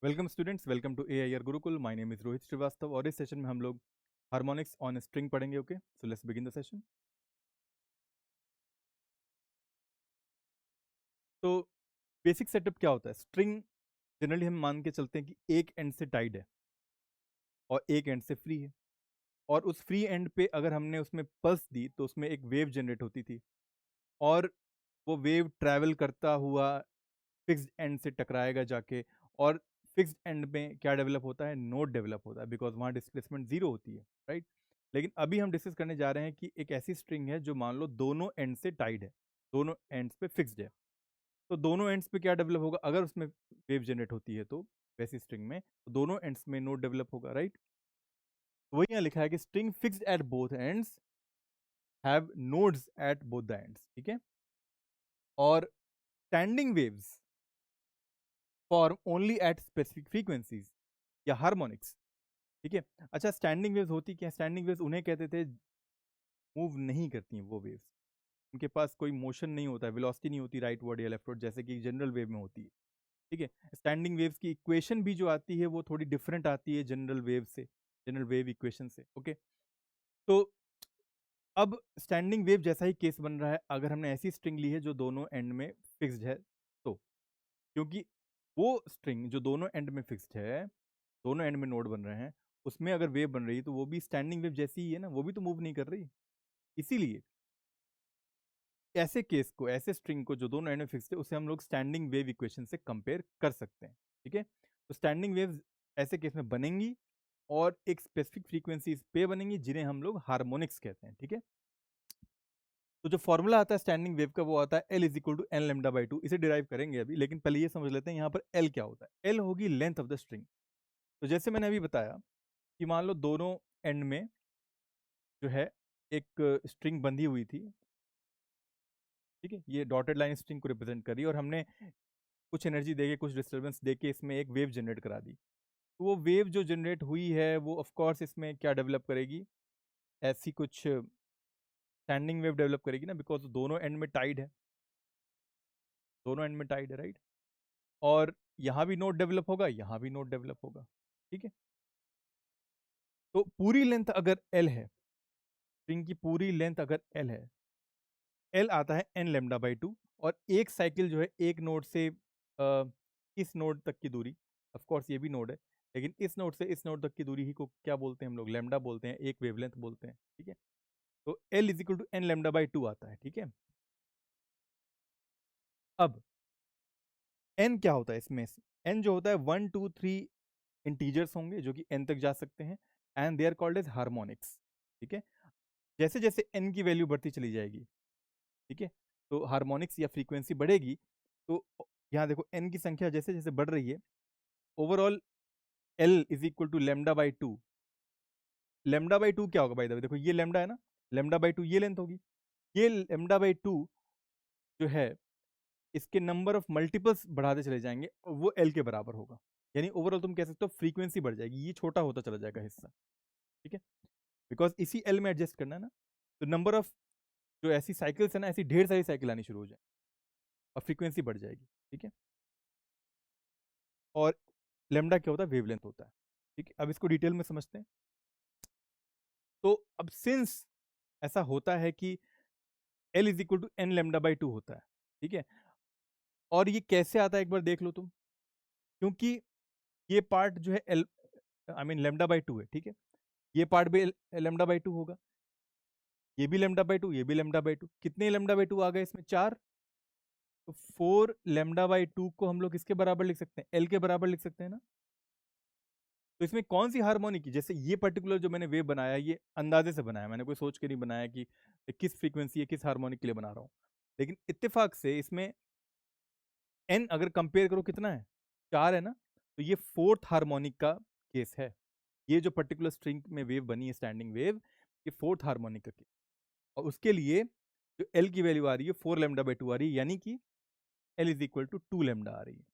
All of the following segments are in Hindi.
Welcome students, welcome to AIR Gurukul. My name is Rohit Shrivastava और इस सेशन में हम लोग हार्मोनिक्स ऑन स्ट्रिंग पढ़ेंगे। Okay, so let's begin the session. तो बेसिक सेटअप क्या होता है? स्ट्रिंग जनरली हम मान के चलते हैं कि एक एंड से टाइड है और एक एंड से फ्री है, और उस फ्री एंड पे अगर हमने उसमें पल्स दी तो उसमें एक वेव जनरेट होती थी, और वो वेव ट्रैवल करता हुआ फिक्स्ड एंड से टकराएगा जाके, और फिक्स्ड एंड में क्या डेवलप होता है? नोड डेवलप होता है, बिकॉज वहाँ डिस्प्लेसमेंट जीरो होती है, राइट। लेकिन अभी हम डिस्कस करने जा रहे हैं कि एक ऐसी स्ट्रिंग है जो मान लो दोनों एंड से टाइड है, दोनों एंड्स पे फिक्स्ड है। तो दोनों एंड्स पे क्या डेवलप होगा? अगर उसमें वेव जनरेट होती है तो वैसी स्ट्रिंग में तो दोनों एंड्स में नोड डेवलप होगा, राइट। वही यहाँ लिखा है कि string fixed at both ends have nodes at both the ends, ठीक है। और standing waves form only at specific frequencies या हार्मोनिक्स, ठीक है। अच्छा, स्टैंडिंग वेव्स होती क्या? स्टैंडिंग वेव्स उन्हें कहते थे मूव नहीं करती हैं वो वेव्स, उनके पास कोई मोशन नहीं होता है, वेलोसिटी नहीं होती राइट वर्ड या लेफ्ट वर्ड, जैसे कि जनरल वेव में होती है, ठीक है। स्टैंडिंग वेव्स की इक्वेशन भी जो आती है वो थोड़ी डिफरेंट आती है जनरल वेव से, जनरल वेव इक्वेशन से, ओके। तो अब स्टैंडिंग वेव जैसा ही केस बन रहा है अगर हमने ऐसी स्ट्रिंग ली है जो दोनों एंड में फिक्स्ड है, तो क्योंकि वो स्ट्रिंग जो दोनों एंड में फिक्स्ड है, दोनों एंड में नोड बन रहे हैं, उसमें अगर वेव बन रही है तो वो भी स्टैंडिंग वेव जैसी ही है ना, वो भी तो मूव नहीं कर रही। इसीलिए ऐसे केस को, ऐसे स्ट्रिंग को जो दोनों एंड में फिक्स्ड है, उसे हम लोग स्टैंडिंग वेव इक्वेशन से कंपेयर कर सकते हैं, ठीक है। तो स्टैंडिंग वेव्स ऐसे केस में बनेंगी और एक स्पेसिफिक फ्रीक्वेंसीज पे बनेंगी जिन्हें हम लोग हार्मोनिक्स कहते हैं, ठीक है। तो जो फॉर्मूला आता है स्टैंडिंग वेव का वो आता है L is equal to N lambda by two. इसे डिराइव करेंगे अभी, लेकिन पहले ये समझ लेते हैं यहाँ पर L क्या होता है। L होगी लेंथ ऑफ द स्ट्रिंग। तो जैसे मैंने अभी बताया कि मान लो दोनों एंड में जो है एक स्ट्रिंग बंधी हुई थी, ठीक है। ये डॉटेड लाइन स्ट्रिंग को रिप्रेजेंट करी और हमने कुछ एनर्जी देके, कुछ डिस्टर्बेंस देके इसमें एक वेव जनरेट करा दी। तो वो वेव जो जनरेट हुई है वो ऑफ कोर्स इसमें क्या डेवलप करेगी? ऐसी कुछ स्टैंडिंग वेव डेवलप करेगी ना, बिकॉज दोनों एंड में टाइड है, दोनों एंड में टाइड है, राइट। और यहाँ भी नोड डेवलप होगा, यहाँ भी नोड डेवलप होगा, ठीक है। तो पूरी लेंथ अगर L है, स्ट्रिंग की पूरी लेंथ अगर L है, L आता है n लेमडा बाई टू, और एक साइकिल जो है एक नोड से इस नोड तक की दूरी, ऑफ कोर्स ये भी नोड है, लेकिन इस नोड से इस नोड तक की दूरी ही को क्या बोलते हैं हम लोग? लेमडा बोलते हैं, एक वेवलेंथ बोलते हैं, ठीक है। तो L is equal to N lambda by two आता है, ठीक है। अब n क्या होता है इसमें? n जो होता है 1 2 3 इंटीजर्स होंगे जो कि n तक जा सकते हैं, and they are called as harmonics, ठीक है। जैसे जैसे n की वैल्यू बढ़ती चली जाएगी, ठीक है, तो हार्मोनिक्स या फ्रीक्वेंसी बढ़ेगी। तो यहाँ देखो n की संख्या जैसे जैसे बढ़ रही है, overall L is equal to lambda by two. Lambda by two क्या होगा? बाई द वे देखो, ये लेमडा है ना, लेमडा बाई टू ये लेंथ होगी। ये लेमडा बाई टू जो है इसके नंबर ऑफ मल्टीपल्स बढ़ाते चले जाएंगे और वो L के बराबर होगा। यानी ओवरऑल तुम कह सकते हो फ्रीक्वेंसी बढ़ जाएगी, ये छोटा होता चला जाएगा हिस्सा, ठीक है। बिकॉज इसी L में एडजस्ट करना है ना, तो नंबर ऑफ जो ऐसी साइकिल्स है ना, ऐसी ढेर सारी साइकिल आनी शुरू हो जाए और फ्रीक्वेंसी बढ़ जाएगी, ठीक है। और लेमडा क्या होता है? वेवलेंथ होता है, ठीक है। अब इसको डिटेल में समझते हैं। तो अब सिंस ऐसा होता है कि L is equal to N lambda by two होता है, ठीक है। और ये कैसे आता है एक बार देख लो तुम, क्योंकि ये पार्ट जो है L, I mean lambda by to है, ठीक है। ये पार्ट भी लेमडा बाई टू होगा, ये भी लेमडा बाई टू, ये भी लेमडा बाई टू। कितने लेमडा बाई टू आ गए इसमें? चार। तो 4 लेमडा बाई टू को हम लोग किसके बराबर लिख सकते हैं? एल के बराबर लिख सकते हैं ना। तो इसमें कौन सी हार्मोनिक की, जैसे ये पर्टिकुलर जो मैंने वेव बनाया ये अंदाजे से बनाया, मैंने कोई सोच के नहीं बनाया कि किस फ्रीक्वेंसी है, किस हार्मोनिक के लिए बना रहा हूँ, लेकिन इत्तेफाक से इसमें एन अगर कंपेयर करो कितना है? चार है ना। तो ये फोर्थ हार्मोनिक का केस है। ये जो पर्टिकुलर स्ट्रिंग में वेव बनी है स्टैंडिंग वेव, ये फोर्थ हार्मोनिक का केस, और उसके लिए जो एल की वैल्यू आ रही है 4 लेमडा बाई टू आ रही है, यानी कि L is equal to 2 lambda आ रही है,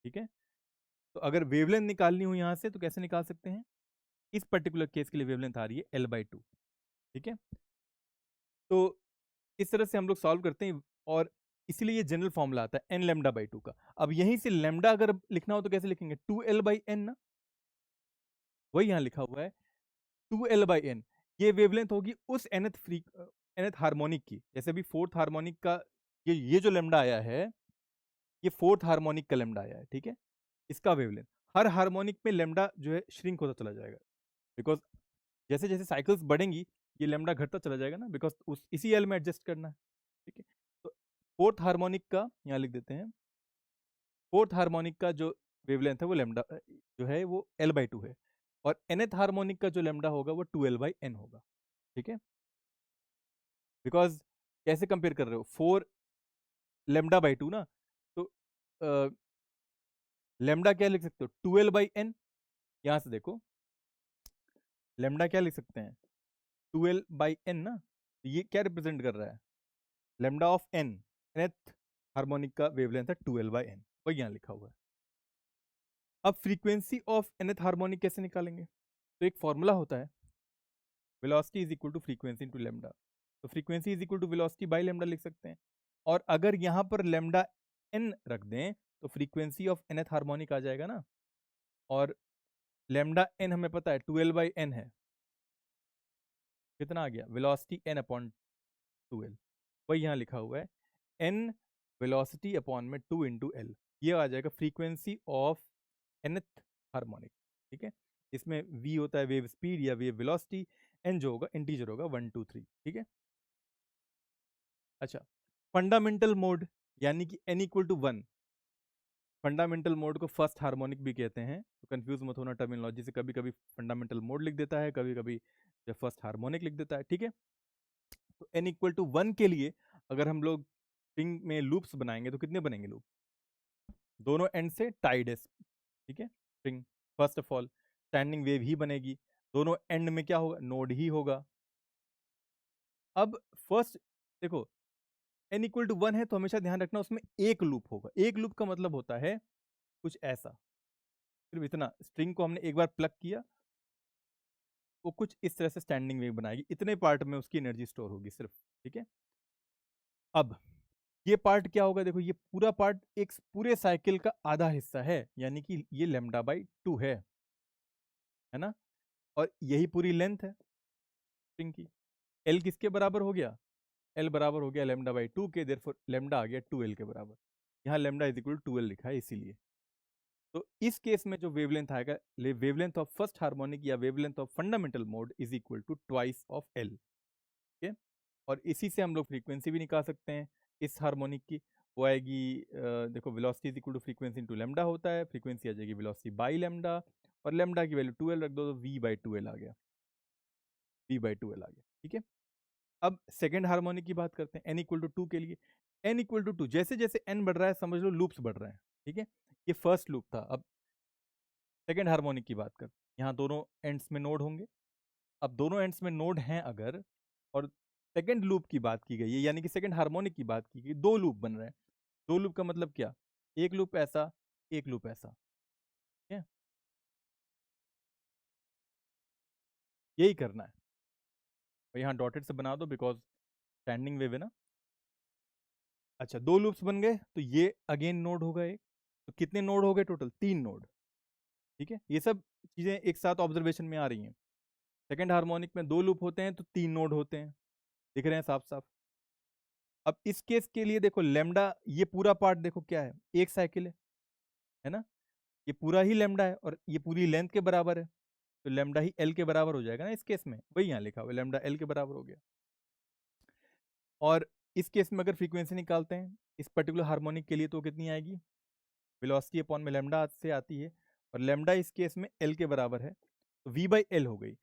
ठीक है। तो अगर वेवलेंथ निकालनी हो यहां से तो कैसे निकाल सकते हैं? इस पर्टिकुलर केस के लिए वेवलेंथ आ रही है L/2, ठीक है। तो इस तरह से हम लोग सॉल्व करते हैं, और इसलिए ये जनरल फॉर्मूला आता है n लैम्डा बाई 2 का। अब यहीं से लैम्डा अगर लिखना हो तो कैसे लिखेंगे, 2l बाई एन ना, वही यहाँ लिखा हुआ है 2l बाई एन। ये वेवलेंथ होगी उस nth हार्मोनिक की। जैसे अभी फोर्थ हार्मोनिक का ये जो लैम्डा आया है, ये फोर्थ हार्मोनिक का लैम्डा आया है, ठीक है। इसका वेवलेंथ हर हार्मोनिक में लैम्डा जो है श्रिंक होता चला जाएगा, बिकॉज जैसे जैसे साइकिल्स बढ़ेंगी ये लैम्डा घटता चला जाएगा ना, बिकॉज उस इसी एल में एडजस्ट करना है, ठीक है। तो फोर्थ हार्मोनिक का यहाँ लिख देते हैं, फोर्थ हार्मोनिक का जो वेवलेंथ है वो लैम्डा जो है वो एल बाई 2 है, और nth हार्मोनिक का जो लैम्डा होगा वो 2l बाई एन होगा, ठीक है। बिकॉज कैसे कंपेयर कर रहे हो, 4 लैम्डा बाई 2 ना, तो लैम्डा क्या लिख सकते हो, 2l बाई एन। यहां से देखो लैम्डा क्या लिख सकते हैं, 2l बाई एन ना, तो ये क्या रिप्रेजेंट कर रहा है, lambda of N, nth harmonic का वेवलेंथ है 2l बाई एन, वही यहाँ लिखा हुआ है। अब फ्रीक्वेंसी ऑफ nth हार्मोनिक कैसे निकालेंगे, तो एक फॉर्मूला होता है, velocity is equal to frequency into lambda. तो frequency is equal to velocity by lambda लिख सकते हैं, और अगर यहाँ पर लैम्डा एन रख दें तो फ्रीक्वेंसी ऑफ nth हार्मोनिक आ जाएगा ना, और लैम्डा एन हमें पता है 2l बाई एन है, कितना आ गया, वेलोसिटी एन अपॉन 2l, वही यहाँ लिखा हुआ है एन वेलोसिटी अपॉन में 2 इंटू एल, ये आ जाएगा फ्रीक्वेंसी ऑफ nth हार्मोनिक, ठीक है। इसमें v होता है वेव स्पीड या वेव वेलोसिटी, n जो होगा इंटीजर होगा 1 2 3, ठीक है। अच्छा, फंडामेंटल मोड यानी कि n equal to 1, fundamental mode को फर्स्ट हार्मोनिक भी कहते हैं, तो कंफ्यूज मत होना टर्मिनोलॉजी से, कभी कभी फंडामेंटल मोड लिख देता है, कभी कभी जो फर्स्ट हार्मोनिक लिख देता है, ठीक है। तो n इक्वल टू 1 के लिए अगर हम लोग स्ट्रिंग में लूप्स बनाएंगे तो कितने बनेंगे लूप, दोनों एंड से टाइड है, ठीक है। String first of all standing wave ही बनेगी, दोनों एंड में क्या होगा, नोड ही होगा। अब फर्स्ट देखो n इक्वल टू 1 है तो हमेशा ध्यान रखना उसमें एक लूप होगा, एक लूप का मतलब होता है कुछ ऐसा, सिर्फ इतना, स्ट्रिंग को हमने एक बार प्लग किया वो कुछ इस तरह से स्टैंडिंग वेव बनाएगी, इतने पार्ट में उसकी एनर्जी स्टोर होगी सिर्फ, ठीक है। अब ये पार्ट क्या होगा, देखो ये पूरा पार्ट एक पूरे साइकिल का आधा हिस्सा है, यानी कि ये लैम्डा बाई 2 है ना, और यही पूरी लेंथ है स्ट्रिंग की। एल किसके बराबर हो गया, एल बराबर हो गया लैम्डा बाई 2 के, देयरफॉर लैम्डा आ गया 2l के बराबर, यहाँ lambda is equal to 2l लिखा है इसीलिए। तो इस केस में जो वेवलेंथ आएगा, वेवलेंथ ऑफ फर्स्ट हार्मोनिक या wavelength of fundamental mode is equal to twice of L, ठीक है। और इसी से हम लोग फ्रीक्वेंसी भी निकाल सकते हैं इस हार्मोनिक की, वो आएगी देखो velocity is equal to frequency into lambda होता है, फ्रीक्वेंसी आ जाएगी वेलोसिटी बाई लैम्डा, और लैम्डा की वैल्यू 2l रख दो तो v बाई 2l आ गया, v बाई 2l आ गया, ठीक है। अब सेकेंड हार्मोनिक की बात करते हैं n इक्वल टू 2 के लिए, n इक्वल टू 2 जैसे जैसे n बढ़ रहा है समझ लो लूप्स बढ़ रहे हैं, ठीक है। ये फर्स्ट लूप था, अब सेकेंड हार्मोनिक की बात कर, यहाँ दोनों एंड्स में नोड होंगे, अब दोनों एंड्स में नोड हैं अगर, और सेकेंड लूप की बात की गई है यानी कि सेकेंड हार्मोनिक की बात की गई, दो लूप बन रहे हैं, दो लूप का मतलब क्या, एक लूप ऐसा, एक लूप ऐसा, ठीक है, यही करना है, और यहाँ डॉटेड से बना दो बिकॉज स्टैंडिंग वेव है ना। अच्छा, दो लूप्स बन गए तो ये अगेन नोड होगा एक, तो कितने नोड हो गए टोटल, 3 नोड, ठीक है। ये सब चीजें एक साथ ऑब्जर्वेशन में आ रही हैं, सेकेंड हार्मोनिक में दो लूप होते हैं तो 3 नोड होते हैं, दिख रहे हैं साफ साफ। अब इस केस के लिए देखो लेमडा, ये पूरा पार्ट देखो क्या है, एक साइकिल है ना, ये पूरा ही लेमडा है और ये पूरी लेंथ के बराबर है, तो लेमडा ही एल के बराबर हो जाएगा ना इस केस में, वही यहाँ लिखा हुआ है लेमडा एल के बराबर हो गया। और इस केस में अगर फ्रीक्वेंसी निकालते हैं इस पर्टिकुलर हार्मोनिक के लिए तो कितनी आएगी, वेलोसिटी अपॉन में लेमडा से आती है, और लेमडा इस केस में एल के बराबर है, तो वी बाई एल हो गई।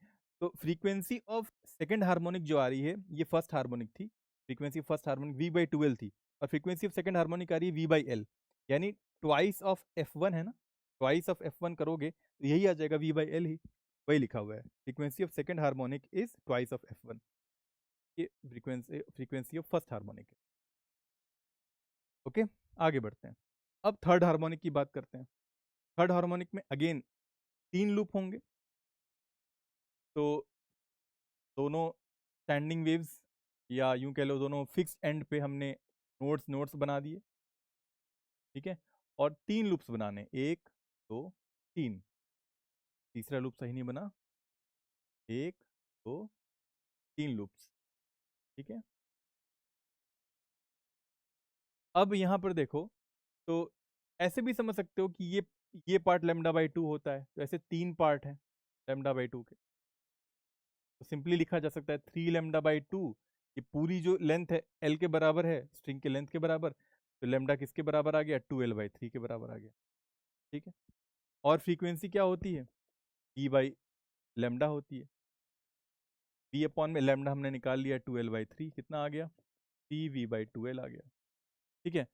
तो फ्रीक्वेंसी ऑफ सेकेंड हार्मोनिक जो आ रही है ये फर्स्ट हार्मोनिक थी, frequency first harmonic V by 2l थी, और फ्रीक्वेंसी ऑफ सेकेंड हार्मोनिक आ रही है वी बाई एल, यानी ट्वाइस ऑफ F1 है ना, ट्वाइस ऑफ F1 करोगे तो यही आ जाएगा वी बाई एल ही, वही लिखा हुआ है, frequency of second harmonic is twice of F1, ये फ्रीक्वेंसी ऑफ फर्स्ट हार्मोनिक है। ओके, आगे बढ़ते हैं, अब थर्ड हार्मोनिक की बात करते हैं। थर्ड हार्मोनिक में अगेन 3 लूप होंगे, तो दोनों स्टैंडिंग वेव्स या यूं कह लो दोनों फिक्स एंड पे हमने नोड्स नोड्स बना दिए, ठीक है। और 3 लूप्स बनाने, 1 2 3। तीसरा लूप सही नहीं बना, 1 2 3 लूप्स, ठीक है। अब यहां पर देखो, तो ऐसे भी समझ सकते हो कि ये पार्ट लेमडा बाई 2 होता है, तो ऐसे 3 पार्ट है लेमडा बाई 2 के। तो सिंपली लिखा जा सकता है 3 λ/2। ये पूरी जो लेंथ है एल के बराबर है, स्ट्रिंग के लेंथ के बराबर, तो लेमडा किसके बराबर आ गया, 2l/3 के बराबर आ गया, ठीक है। और फ्रीक्वेंसी क्या होती है, v/λ होती है। v अपॉन में लेमडा हमने निकाल लिया, 2l/3 कितना आ गया, 3v/2l आ गया, ठीक है।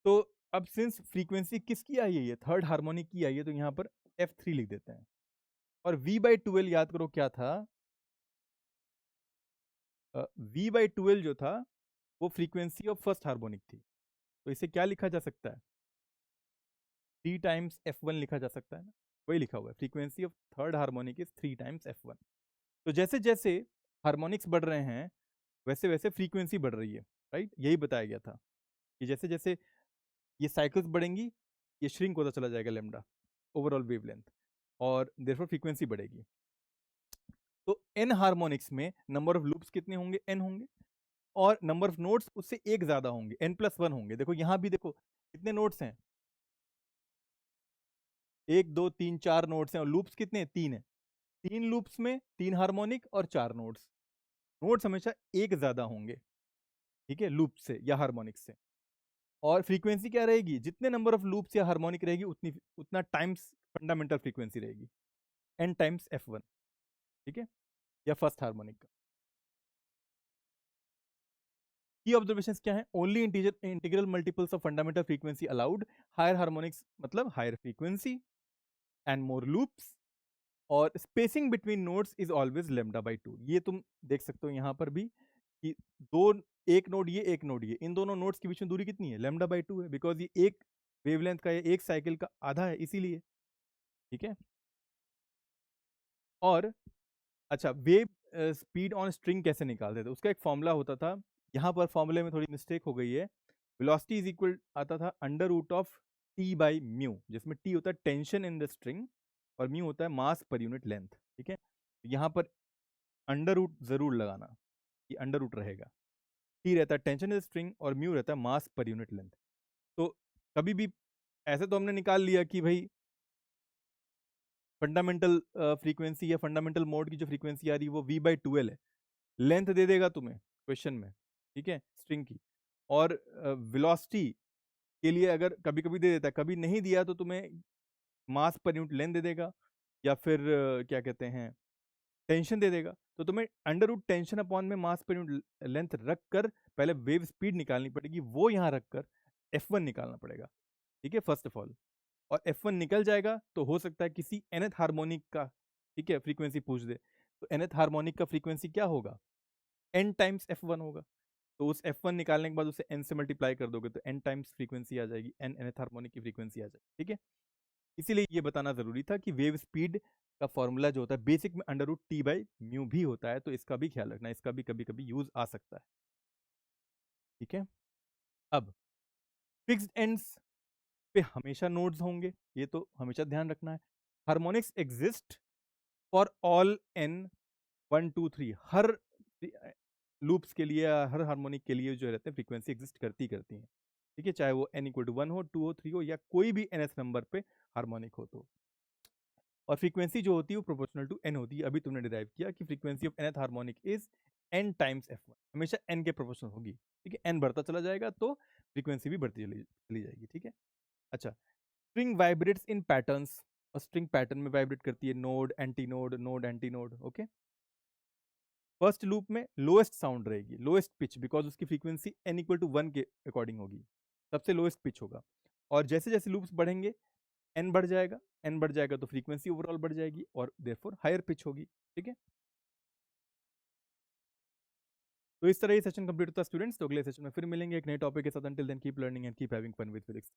तो अब सिंस फ्रीक्वेंसी किसकी आई है, ये थर्ड हार्मोनिक की आई है, तो यहाँ पर f3 लिख देते हैं। और v/2l याद करो क्या था, v/2l जो था वो फ्रीक्वेंसी ऑफ फर्स्ट हार्मोनिक थी। तो इसे क्या लिखा जा सकता है, 3 टाइम्स f1 लिखा जा सकता है ना, वही लिखा हुआ है, frequency of third harmonic is 3 times f1। तो जैसे जैसे हार्मोनिक्स बढ़ रहे हैं वैसे वैसे फ्रीक्वेंसी बढ़ रही है, राइट, यही बताया गया था कि जैसे जैसे ये साइकिल्स बढ़ेंगी, ये श्रिंक होता चला जाएगा लेमडा, ओवरऑल वेवलेंथ, और देयरफॉर फ्रीक्वेंसी बढ़ेगी। तो एन हार्मोनिक्स में नंबर ऑफ लूप्स कितने होंगे, एन होंगे, और नंबर ऑफ नोट्स उससे एक ज्यादा होंगे, n+1 होंगे। देखो यहां भी देखो कितने नोट्स हैं, 1 2 3 4 नोट्स हैं, और लूप्स कितने हैं, 3 है। 3 लूप्स में 3 हार्मोनिक और 4 नोट्स, नोट्स हमेशा एक ज्यादा होंगे, ठीक है, लूप से या हार्मोनिक से। और फ्रीक्वेंसी क्या रहेगी, जितने नंबर ऑफ लूप्स या हार्मोनिक रहेगी उतना टाइम्स फंडामेंटल फ्रीक्वेंसी रहेगी, n टाइम्स f1, ठीक है, या फर्स्ट हार्मोनिक का। की ऑब्जर्वेशंस क्या है, only integral multiples of fundamental frequency allowed, higher harmonics मतलब higher frequency and more loops, और spacing between nodes is always λ/2। ये तुम देख सकते हो यहाँ पर भी कि दो, एक नोड ये एक नोड ये, इन दोनों नोड्स के बीच में दूरी कितनी है, λ/2 है, बिकॉज ये एक वेवलेंथ का, ये एक साइकिल का आधा है इसीलिए, ठीक है। और अच्छा, वेव स्पीड ऑन स्ट्रिंग कैसे निकालते थे, उसका एक फॉर्मूला होता था, यहाँ पर फॉर्मूले में थोड़ी मिस्टेक हो गई है। वेलोसिटी इज इक्वल आता था √T/μ, जिसमें T होता है टेंशन इन द स्ट्रिंग और म्यू होता है मास पर यूनिट लेंथ, ठीक है। यहाँ पर अंडर रूट जरूर लगाना, ये अंडर रूट रहेगा, T रहता है टेंशन इन द स्ट्रिंग और म्यू रहता है मास पर यूनिट लेंथ। तो कभी भी ऐसे तो हमने निकाल लिया कि भाई फंडामेंटल फ्रीक्वेंसी या फंडामेंटल मोड की जो फ्रीक्वेंसी आ रही है वो v/2l है, लेंथ दे देगा तुम्हें क्वेश्चन में, ठीक है, स्ट्रिंग की। और वेलोसिटी के लिए अगर कभी कभी दे देता है, कभी नहीं दिया तो तुम्हें मास पर यूनिट लेंथ दे देगा, या फिर क्या कहते हैं टेंशन दे देगा। तो तुम्हें अंडर रूट टेंशन अपॉन में मास पर यूनिट लेंथ रख कर पहले वेव स्पीड निकालनी पड़ेगी, वो यहाँ रख कर f1 निकालना पड़ेगा, ठीक है, फर्स्ट ऑफ ऑल। और f1 निकल जाएगा तो हो सकता है किसी nth हार्मोनिक का, ठीक है, फ्रीक्वेंसी पूछ दे, तो nth हार्मोनिक का फ्रीक्वेंसी क्या होगा, n टाइम्स f1 होगा। तो उस f1 निकालने के बाद उसे n से मल्टीप्लाई कर दोगे तो n टाइम्स फ्रीक्वेंसी आ जाएगी, n nth हार्मोनिक की फ्रीक्वेंसी आ जाएगी, ठीक है। इसीलिए ये बताना जरूरी था कि वेव स्पीड का फॉर्मूला जो होता है बेसिक में √T/μ भी होता है, तो इसका भी ख्याल रखना, इसका भी कभी कभी यूज आ सकता है, ठीक है। अब फिक्स्ड एंड्स पे हमेशा नोड्स होंगे, ये तो हमेशा ध्यान रखना है। Harmonics exist for all n1 2 3, her loops के लिए, हर हार्मोनिक के लिए जो रहते हैं फ्रीक्वेंसी एग्जिस्ट करती है, ठीक है, चाहे वो n=1 हो, 2 हो, 3 हो, या कोई भी nth नंबर पे हार्मोनिक हो तो। और फ्रीक्वेंसी जो होती है वो प्रोपोर्शनल टू n होती है, अभी तुमने डिराइव किया कि frequency of nth harmonic is n times f1, हमेशा n के प्रोपोर्शनल होगी, ठीक है, n बढ़ता चला जाएगा तो फ्रीक्वेंसी भी बढ़ती चली चली जाएगी, ठीक है। अच्छा, स्ट्रिंग वाइब्रेट्स इन पैटर्न्स, और स्ट्रिंग पैटर्न में वाइब्रेट करती है, node anti node, node anti node, okay. First loop में लोएस्ट साउंड रहेगी, लोएस्ट पिच, बिकॉज उसकी फ्रीक्वेंसी n=1 के अकॉर्डिंग होगी, सबसे लोएस्ट पिच होगा। और जैसे जैसे लूप्स बढ़ेंगे n बढ़ जाएगा, n बढ़ जाएगा तो फ्रीक्वेंसी ओवरऑल बढ़ जाएगी और देयरफॉर हायर पिच होगी, ठीक है। तो इस तरह ये सेशन कंप्लीट होता है स्टूडेंट्स, तो अगले सेशन में फिर मिलेंगे एक नए टॉपिक के साथ। Until then keep learning and keep having fun with physics.